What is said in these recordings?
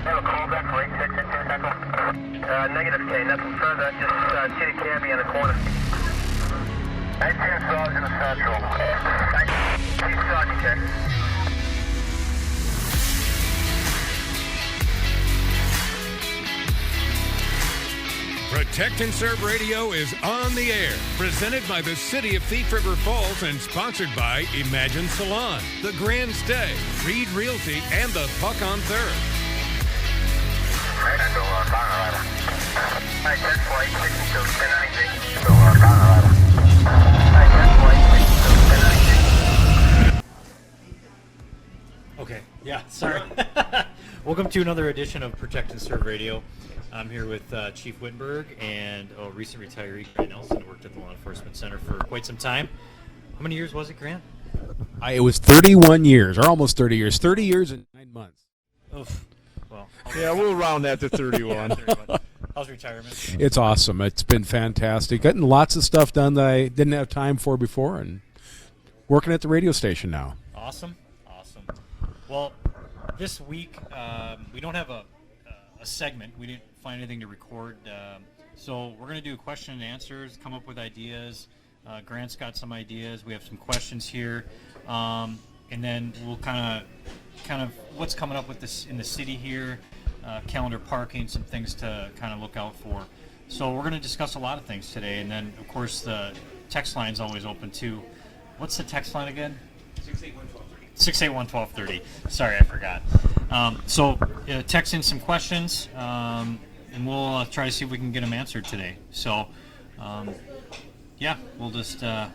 have a callback for 86 Central. Negative K, nothing further, just see the cabbie in the corner. 19 Sergeant Central. 19 Sergeant K. Protect and Serve Radio is on the air, presented by the City of Thief River Falls and sponsored by Imagine Salon, The Grand Stay, Reed Realty, and the Puck on Third. Okay, yeah, sorry. Welcome to another edition of Protect and Serve Radio. I'm here with Chief Wittenberg and a recent retiree, Grant Nelson, who worked at the Law Enforcement Center for quite some time. How many years was it, Grant? It was 31 years, or almost 30 years. 30 years and 9 months. Oof. Well, Yeah, we'll round that to 31. 31. How's retirement? It's awesome. It's been fantastic. Getting lots of stuff done that I didn't have time for before, and working at the radio station now. Awesome. Well, this week we don't have a segment. We didn't find anything to record, so we're going to do question and answers, come up with ideas. Grant's got some ideas. We have some questions here, and then we'll kind of what's coming up with this in the city here, calendar parking, some things to kind of look out for. So we're going to discuss a lot of things today, and then of course the text line's always open too. What's the text line again? 681-1230. Sorry, I forgot. So text in some questions, and we'll try to see if we can get them answered today. So, we'll just kind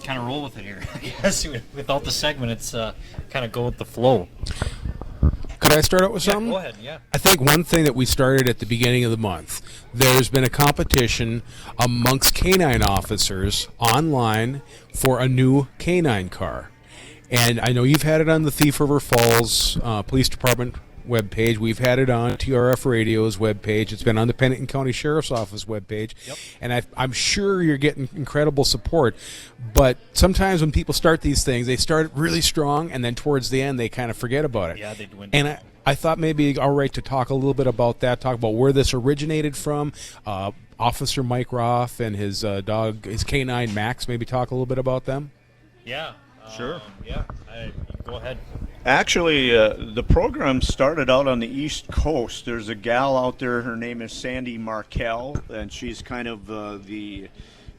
of roll with it here. I guess without the segment, it's kind of go with the flow. Could I start out with something? Go ahead, yeah. I think one thing that we started at the beginning of the month, there's been a competition amongst canine officers online for a new canine car. And I know you've had it on the Thief River Falls Police Department webpage. We've had it on TRF Radio's webpage. It's been on the Pennington County Sheriff's Office webpage. Yep. And I'm sure you're getting incredible support. But sometimes when people start these things, they start really strong, and then towards the end, they kind of forget about it. Yeah, they dwindle. And I thought maybe all right to talk a little bit about that, talk about where this originated from. Officer Mike Roth and his dog, his canine Max, maybe talk a little bit about them. Yeah. Sure. Go ahead. Actually, the program started out on the East Coast. There's a gal out there, her name is Sandy Markell, and she's kind of the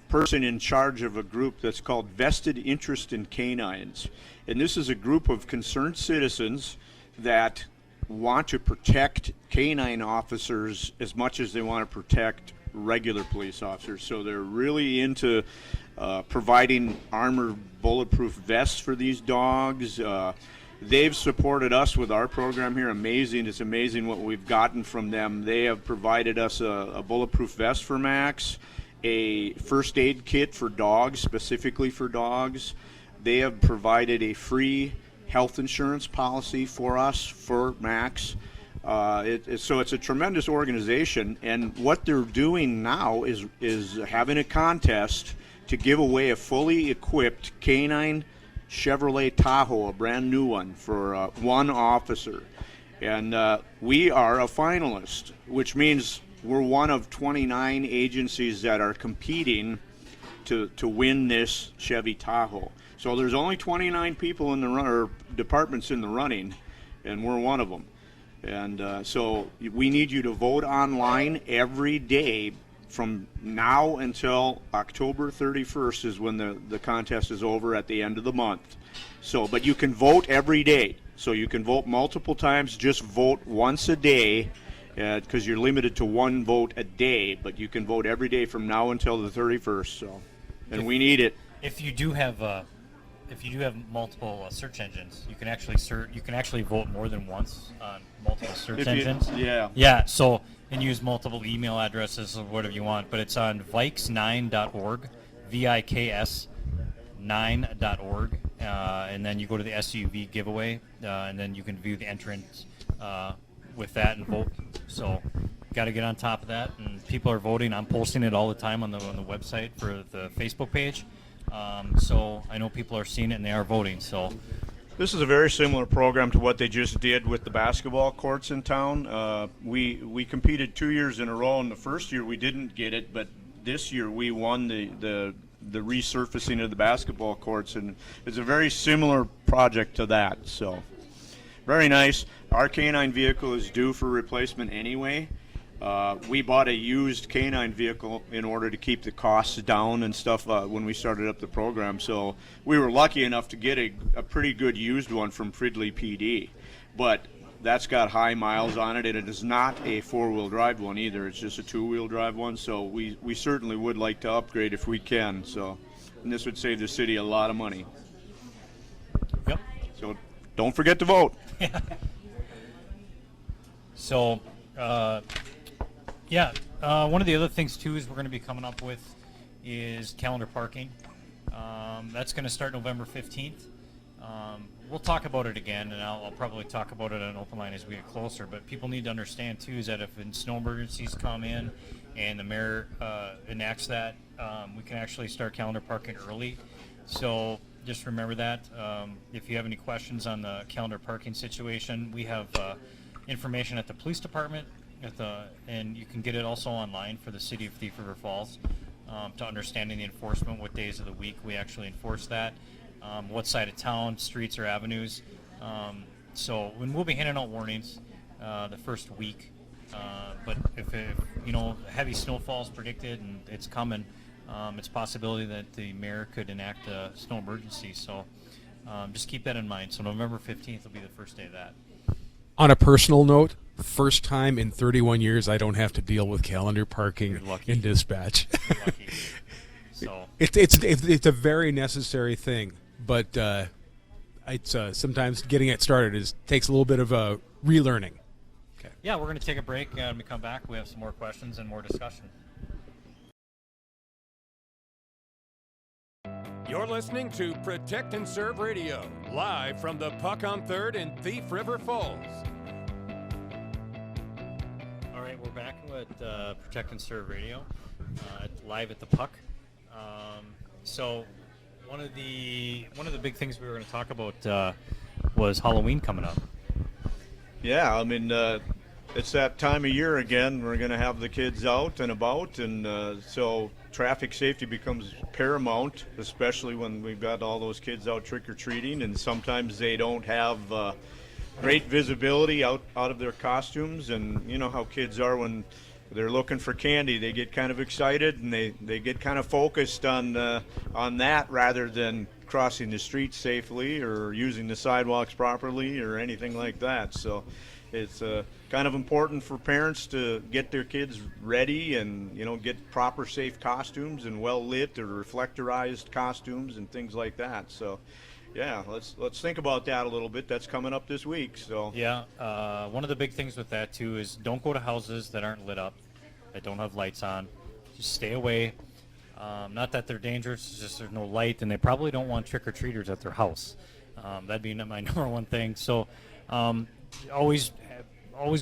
person in charge of a group that's called Vested Interest in Canines. And this is a group of concerned citizens that want to protect canine officers as much as they want to protect regular police officers. So they're really into providing armored bulletproof vests for these dogs. They've supported us with our program here. Amazing. It's amazing what we've gotten from them. They have provided us a bulletproof vest for Max, a first aid kit for dogs, specifically for dogs. They have provided a free health insurance policy for us for Max. So it's a tremendous organization, and what they're doing now is having a contest to give away a fully equipped canine Chevrolet Tahoe, a brand new one, for one officer. And we are a finalist, which means we're one of 29 agencies that are competing to win this Chevy Tahoe. So there's only 29 people in the or departments in the running, and we're one of them. And so we need you to vote online every day from now until October 31st is when the contest is over at the end of the month. So, but you can vote every day. So you can vote multiple times. Just vote once a day because you're limited to one vote a day. But you can vote every day from now until the 31st. So, and we need it. If you do have multiple search engines, you can actually vote more than once on multiple search engines. Yeah. Yeah. So and use multiple email addresses or whatever you want. But it's on Viks9.org, VIKS9.org, and then you go to the SUV giveaway, and then you can view the entrance with that and vote. So got to get on top of that, and people are voting. I'm posting it all the time on the website for the Facebook page. So I know people are seeing it and they are voting. So This is a very similar program to what they just did with the basketball courts in town. We competed 2 years in a row, and the first year we didn't get it, but this year we won the resurfacing of the basketball courts, and it's a very similar project to that. So very nice. Our canine vehicle is due for replacement anyway. We bought a used canine vehicle in order to keep the costs down and stuff when we started up the program. So we were lucky enough to get a pretty good used one from Fridley PD. But that's got high miles on it, and it is not a four-wheel drive one either. It's just a two-wheel drive one. So we certainly would like to upgrade if we can. So, and this would save the city a lot of money. Yep. So don't forget to vote. So, one of the other things too is we're going to be coming up with is calendar parking. That's going to start November 15th. We'll talk about it again, and I'll probably talk about it on Open Line as we get closer. But people need to understand too is that if snow emergencies come in and the mayor enacts that, we can actually start calendar parking early. So just remember that. If you have any questions on the calendar parking situation, we have information at the police department, and you can get it also online for the city of Thief River Falls to understanding the enforcement, what days of the week we actually enforce that, what side of town, streets or avenues. So we'll be handing out warnings the first week, but if heavy snowfall is predicted and it's coming, it's a possibility that the mayor could enact a snow emergency. So just keep that in mind. So November 15th will be the first day of that. On a personal note, first time in 31 years I don't have to deal with calendar parking in dispatch. You're lucky. So it's a very necessary thing, but it's sometimes getting it started takes a little bit of relearning. Okay. Yeah, we're going to take a break. When we come back, we have some more questions and more discussion. You're listening to Protect and Serve Radio, live from the Puck on 3rd in Thief River Falls. All right, we're back with Protect and Serve Radio, live at the Puck. So one of the big things we were going to talk about was Halloween coming up. Yeah, I mean, it's that time of year again. We're going to have the kids out and about, and so traffic safety becomes paramount, especially when we've got all those kids out trick-or-treating, and sometimes they don't have great visibility out of their costumes, and you know how kids are when they're looking for candy. They get kind of excited, and they get kind of focused on that rather than crossing the street safely or using the sidewalks properly or anything like that. So it's kind of important for parents to get their kids ready and get proper safe costumes and well lit or reflectorized costumes and things like that. So yeah, let's think about that a little bit. That's coming up this week. So yeah, one of the big things with that too is don't go to houses that aren't lit up, that don't have lights on. Just stay away. Not that they're dangerous, it's just there's no light, and they probably don't want trick-or-treaters at their house. That'd be my number one thing. So always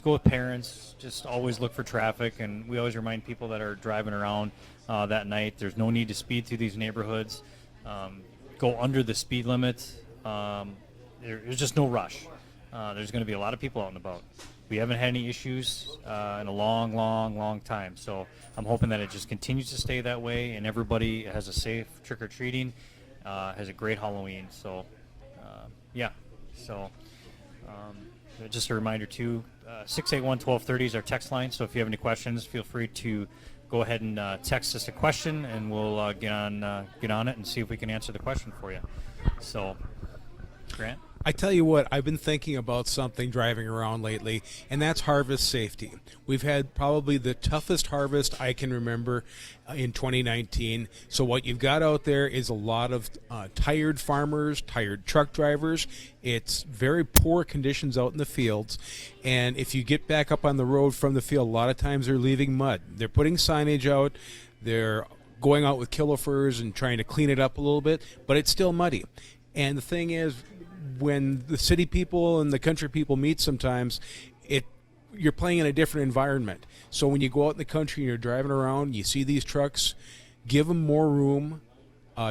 go with parents. Just always look for traffic, and we always remind people that are driving around that night, there's no need to speed through these neighborhoods. Go under the speed limit. There's just no rush. There's going to be a lot of people out and about. We haven't had any issues in a long time. So I'm hoping that it just continues to stay that way, and everybody has a safe trick-or-treating, has a great Halloween. So, yeah. So just a reminder, too, 681-1230 is our text line. So if you have any questions, feel free to go ahead and text us a question, and we'll get on it and see if we can answer the question for you. So, Grant? I tell you what, I've been thinking about something driving around lately, and that's harvest safety. We've had probably the toughest harvest I can remember in 2019. So what you've got out there is a lot of tired farmers, tired truck drivers. It's very poor conditions out in the fields, and if you get back up on the road from the field, a lot of times they're leaving mud. They're putting signage out. They're going out with kilofers and trying to clean it up a little bit, but it's still muddy. And the thing is, when the city people and the country people meet sometimes, you're playing in a different environment. So when you go out in the country and you're driving around, you see these trucks, give them more room,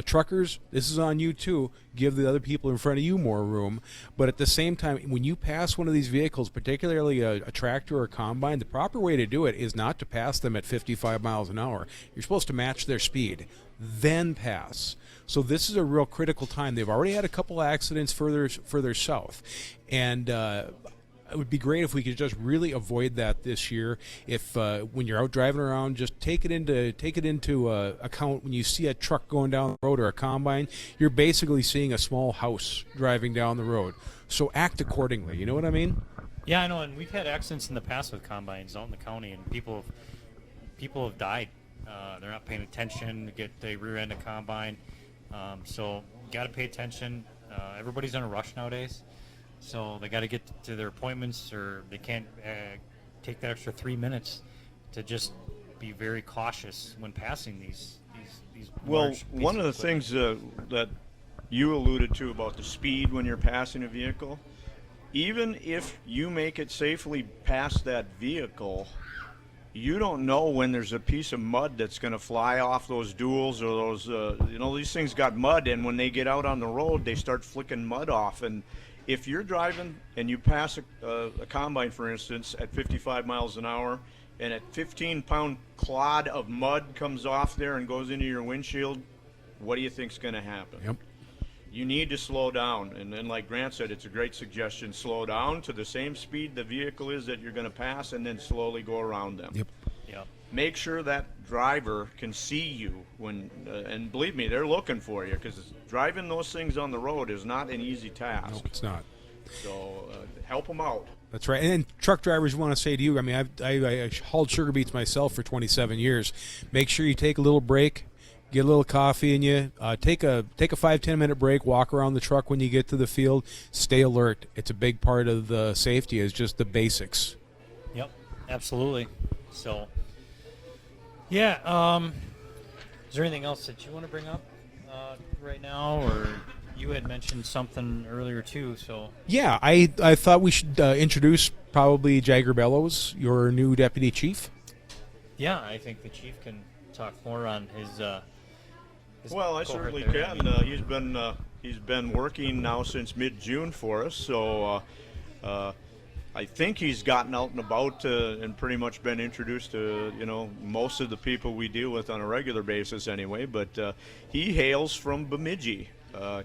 Truckers, this is on you too. Give the other people in front of you more room. But at the same time, when you pass one of these vehicles, particularly a tractor or a combine, the proper way to do it is not to pass them at 55 miles an hour. You're supposed to match their speed, then pass. So this is a real critical time. They've already had a couple accidents further south, and it would be great if we could just really avoid that this year. If when you're out driving around, just take it into account. When you see a truck going down the road or a combine, you're basically seeing a small house driving down the road. So act accordingly. You know what I mean? Yeah, I know, and we've had accidents in the past with combines out in the county, and people have died. They're not paying attention. They rear-end a combine. So got to pay attention. Everybody's in a rush nowadays. So they got to get to their appointments, or they can't take that extra 3 minutes to just be very cautious when passing these. Well, one of the things that you alluded to about the speed when you're passing a vehicle, even if you make it safely past that vehicle, you don't know when there's a piece of mud that's going to fly off those duals or those, these things got mud, and when they get out on the road, they start flicking mud off. And if you're driving and you pass a combine, for instance, at 55 miles an hour, and a 15-pound clod of mud comes off there and goes into your windshield, what do you think's going to happen? Yep. You need to slow down. And then, like Grant said, it's a great suggestion. Slow down to the same speed the vehicle is that you're going to pass, and then slowly go around them. Yep. Yep. Make sure that driver can see you when, and believe me, they're looking for you, because driving those things on the road is not an easy task. No, it's not. So help them out. That's right. And truck drivers want to say to you, I mean, I hauled sugar beets myself for 27 years. Make sure you take a little break, get a little coffee in you, take a 5-10 minute break, walk around the truck when you get to the field, stay alert. It's a big part of the safety, is just the basics. Yep, absolutely. So, yeah, is there anything else that you want to bring up right now, or you had mentioned something earlier too? So yeah, I thought we should introduce probably Jagger Bellows, your new deputy chief. Yeah, I think the chief can talk more on his Well, I cohort certainly there. can. He's been working now since mid-June for us, so I think he's gotten out and about and pretty much been introduced to most of the people we deal with on a regular basis anyway. But he hails from Bemidji.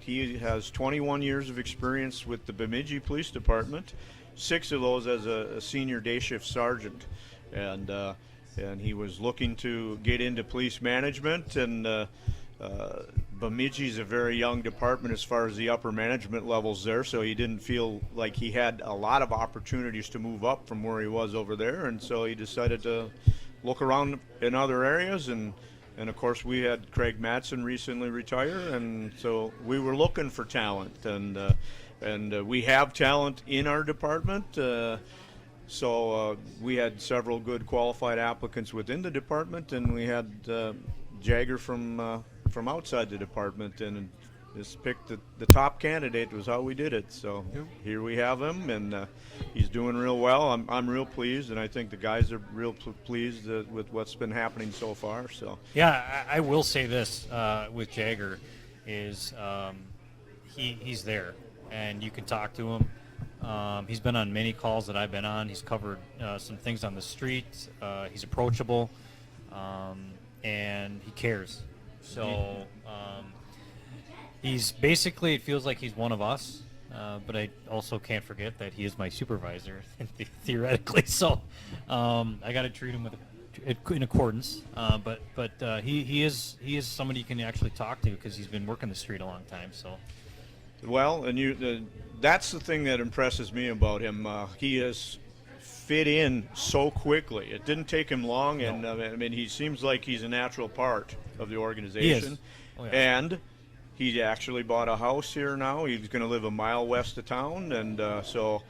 He has 21 years of experience with the Bemidji Police Department, 6 of those as a senior day shift sergeant, and he was looking to get into police management. And Bemidji's a very young department as far as the upper management levels there, so he didn't feel like he had a lot of opportunities to move up from where he was over there, and so he decided to look around in other areas. And of course, we had Craig Matson recently retire, and so we were looking for talent, and we have talent in our department. So we had several good qualified applicants within the department, and we had Jagger from outside the department, and just picked the top candidate was how we did it. So here we have him, and he's doing real well. I'm real pleased, and I think the guys are real pleased with what's been happening so far. So Yeah, I will say this with Jagger is he's there, and you can talk to him. He's been on many calls that I've been on. He's covered some things on the street. He's approachable, and he cares. So he's basically, it feels like he's one of us, but I also can't forget that he is my supervisor, theoretically. So I got to treat him in accordance. But he is somebody you can actually talk to, because he's been working the street a long time. So. Well, and that's the thing that impresses me about him. He has fit in so quickly. It didn't take him long, and I mean, he seems like he's a natural part of the organization. He is. Oh, yeah. And he actually bought a house here now. He's going to live a mile west of town, and so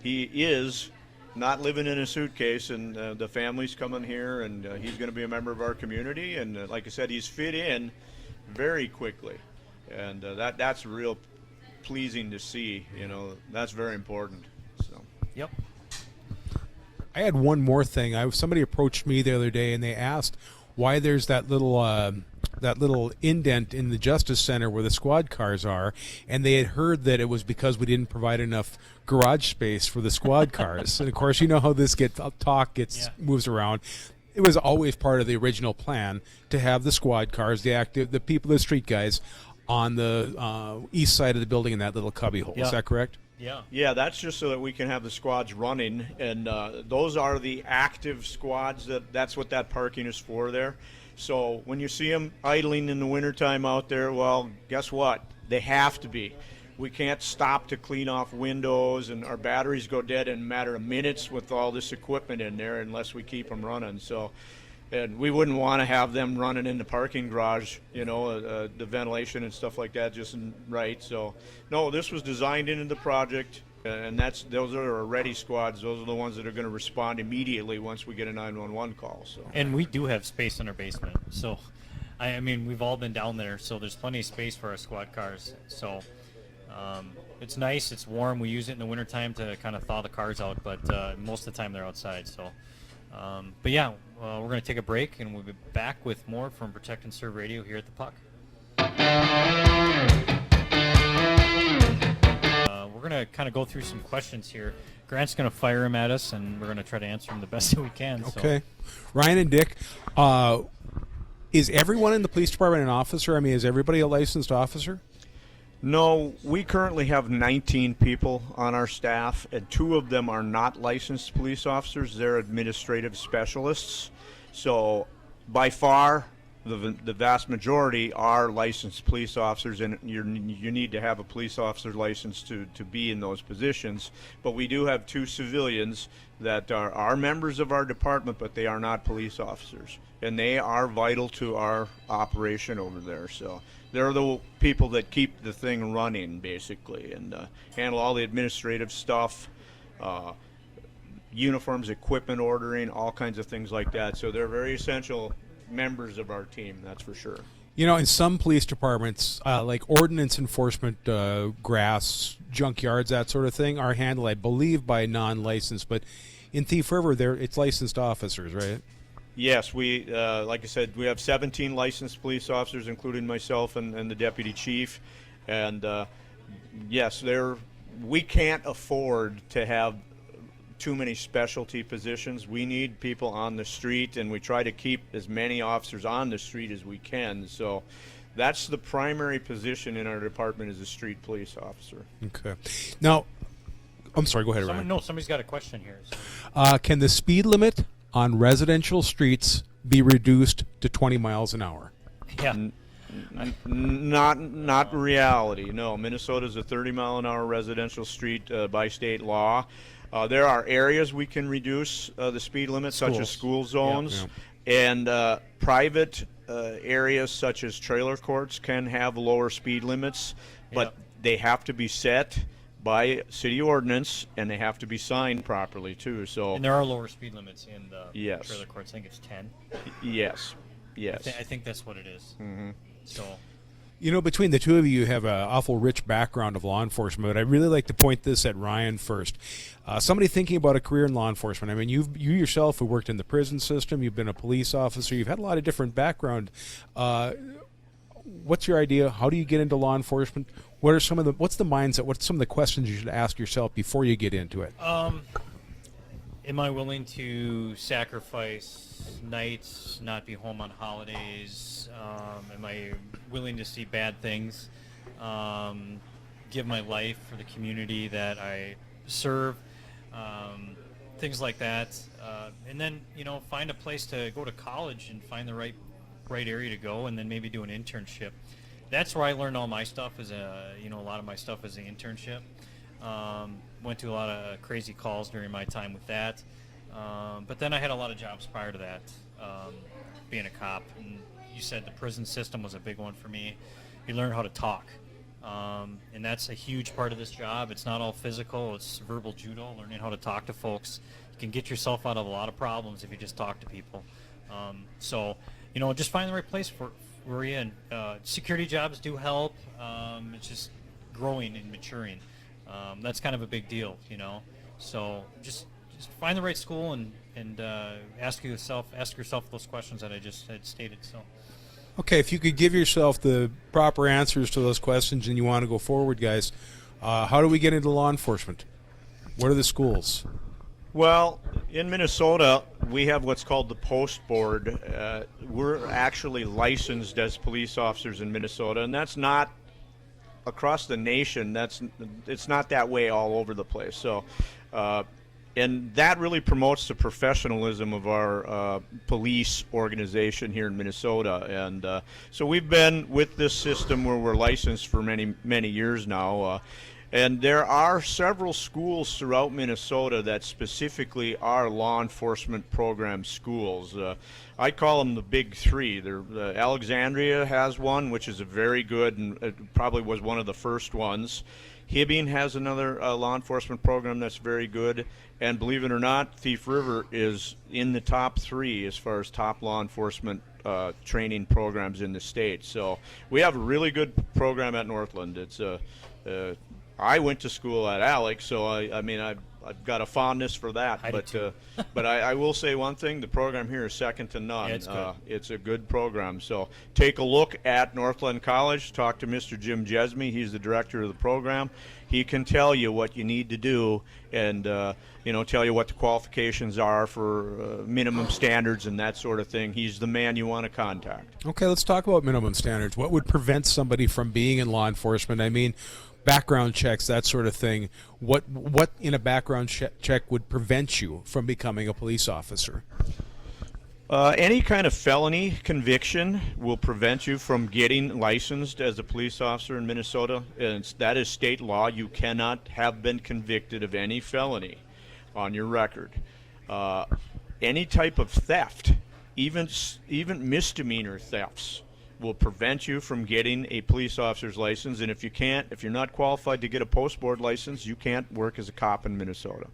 he is not living in a suitcase, and the family's coming here, and he's going to be a member of our community. And like I said, he's fit in very quickly, and that's real pleasing to see. That's very important. So. Yep. I had one more thing. Somebody approached me the other day, and they asked why there's that little that little indent in the Justice Center where the squad cars are, and they had heard that it was because we didn't provide enough garage space for the squad cars. And of course, you know how this moves around. It was always part of the original plan to have the squad cars, the people, the street guys, on the east side of the building in that little cubby hole. Is that correct? Yeah. Yeah, that's just so that we can have the squads running, and those are the active squads. That's what that parking is for there. So when you see them idling in the wintertime out there, well, guess what? They have to be. We can't stop to clean off windows, and our batteries go dead in a matter of minutes with all this equipment in there unless we keep them running. So, and we wouldn't want to have them running in the parking garage, the ventilation and stuff like that just isn't right. So, no, this was designed into the project, and those are our ready squads. Those are the ones that are going to respond immediately once we get a 911 call. So, And we do have space in our basement. So, I mean, we've all been down there, so there's plenty of space for our squad cars. So, it's nice, it's warm. We use it in the wintertime to kind of thaw the cars out, but most of the time they're outside. So, but yeah, we're going to take a break, and we'll be back with more from Protect and Serve Radio here at the Puck. We're going to kind of go through some questions here. Grant's going to fire them at us, and we're going to try to answer them the best that we can. Okay. Ryan and Dick, is everyone in the police department an officer? I mean, is everybody a licensed officer? no, we currently have 19 people on our staff, and 2 of them are not licensed police officers. They're administrative specialists. So by far, the vast majority are licensed police officers, and you need to have a police officer license to be in those positions. But we do have 2 civilians that are members of our department, but they are not police officers, and they are vital to our operation over there. So they're the people that keep the thing running, basically, and handle all the administrative stuff, uniforms, equipment ordering, all kinds of things like that. So they're very essential members of our team, that's for sure. In some police departments, like ordinance enforcement, grass, junkyards, that sort of thing, are handled, I believe, by non-licensed. But in Thief River, it's licensed officers, right? Yes, we, like I said, we have 17 licensed police officers, including myself and the deputy chief. And yes, we can't afford to have too many specialty positions. We need people on the street, and we try to keep as many officers on the street as we can. So that's the primary position in our department, is a street police officer. Okay. Now, I'm sorry, go ahead, Ryan. No, somebody's got a question here. Can the speed limit on residential streets be reduced to 20 miles an hour? Yeah. Not reality. No, Minnesota's a 30-mile-an-hour residential street by state law. There are areas we can reduce the speed limit, such as school zones, and private areas such as trailer courts can have lower speed limits, but they have to be set by city ordinance, and they have to be signed properly too. So, and there are lower speed limits in the Yes. trailer courts. I think it's 10. Yes. I think that's what it is. Mm-hmm. So, between the two of you have an awful rich background of law enforcement, but I'd really like to point this at Ryan first. Somebody thinking about a career in law enforcement. I mean, you yourself have worked in the prison system. You've been a police officer. You've had a lot of different background. What's your idea? How do you get into law enforcement? What's the mindset? What's some of the questions you should ask yourself before you get into it? Am I willing to sacrifice nights, not be home on holidays? Am I willing to see bad things? Give my life for the community that I serve? Things like that. And then, find a place to go to college and find the right area to go, and then maybe do an internship. That's where I learned all my stuff. A lot of my stuff is an internship. Went to a lot of crazy calls during my time with that. But then I had a lot of jobs prior to that, being a cop. And you said the prison system was a big one for me. You learn how to talk. And that's a huge part of this job. It's not all physical. It's verbal judo, learning how to talk to folks. You can get yourself out of a lot of problems if you just talk to people. So, just find the right place for you. And security jobs do help. It's just growing and maturing. That's kind of a big deal, So just find the right school and ask yourself those questions that I just had stated. So. Okay, if you could give yourself the proper answers to those questions and you want to go forward, guys, how do we get into law enforcement? What are the schools? Well, in Minnesota, we have what's called the Post Board. We're actually licensed as police officers in Minnesota, and that's not across the nation. It's not that way all over the place. So, and that really promotes the professionalism of our police organization here in Minnesota. And so we've been with this system where we're licensed for many years now. And there are several schools throughout Minnesota that specifically are law enforcement program schools. I call them the big three. Alexandria has one, which is a very good, and it probably was one of the first ones. Hibbing has another law enforcement program that's very good. And believe it or not, Thief River is in the top three as far as top law enforcement training programs in the state. So we have a really good program at Northland. It's I went to school at Alex, so I've got a fondness for that. But I will say one thing: the program here is second to none. Yeah, it's good. It's a good program. So take a look at Northland College. Talk to Mr. Jim Jesme. He's the director of the program. He can tell you what you need to do, and tell you what the qualifications are for minimum standards and that sort of thing. He's the man you want to contact. Okay, let's talk about minimum standards. What would prevent somebody from being in law enforcement? I mean, background checks, that sort of thing. What in a background check would prevent you from becoming a police officer? Any kind of felony conviction will prevent you from getting licensed as a police officer in Minnesota. And that is state law. You cannot have been convicted of any felony on your record. Any type of theft, even misdemeanor thefts, will prevent you from getting a police officer's license. And if you're not qualified to get a post board license, you can't work as a cop in Minnesota.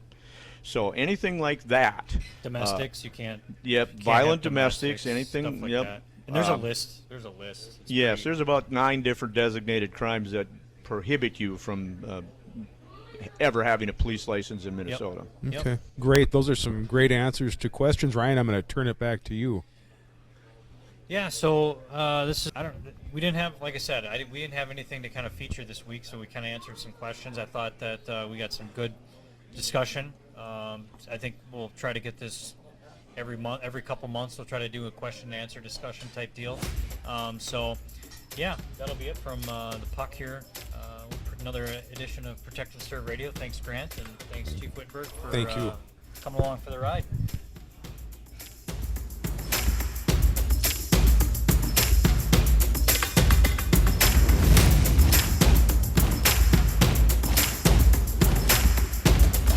So anything like that. Domestics, you can't. Yep, can't violent have domestics, anything. Stuff like yep. that. And there's a list. There's a list. It's Yes, pretty- there's about 9 different designated crimes that prohibit you from ever having a police license in Minnesota. Yep. Okay, great. Those are some great answers to questions. Ryan, I'm going to turn it back to you. Yeah, so this is we didn't have, like I said, we didn't have anything to kind of feature this week, so we kind of answered some questions. I thought that we got some good discussion. I think we'll try to get this every couple months. We'll try to do a question and answer discussion type deal. So yeah, that'll be it from the Puck here. Another edition of Protect and Serve Radio. Thanks, Grant, and thanks, Chief Whitberg, for Thank you. coming along for the ride.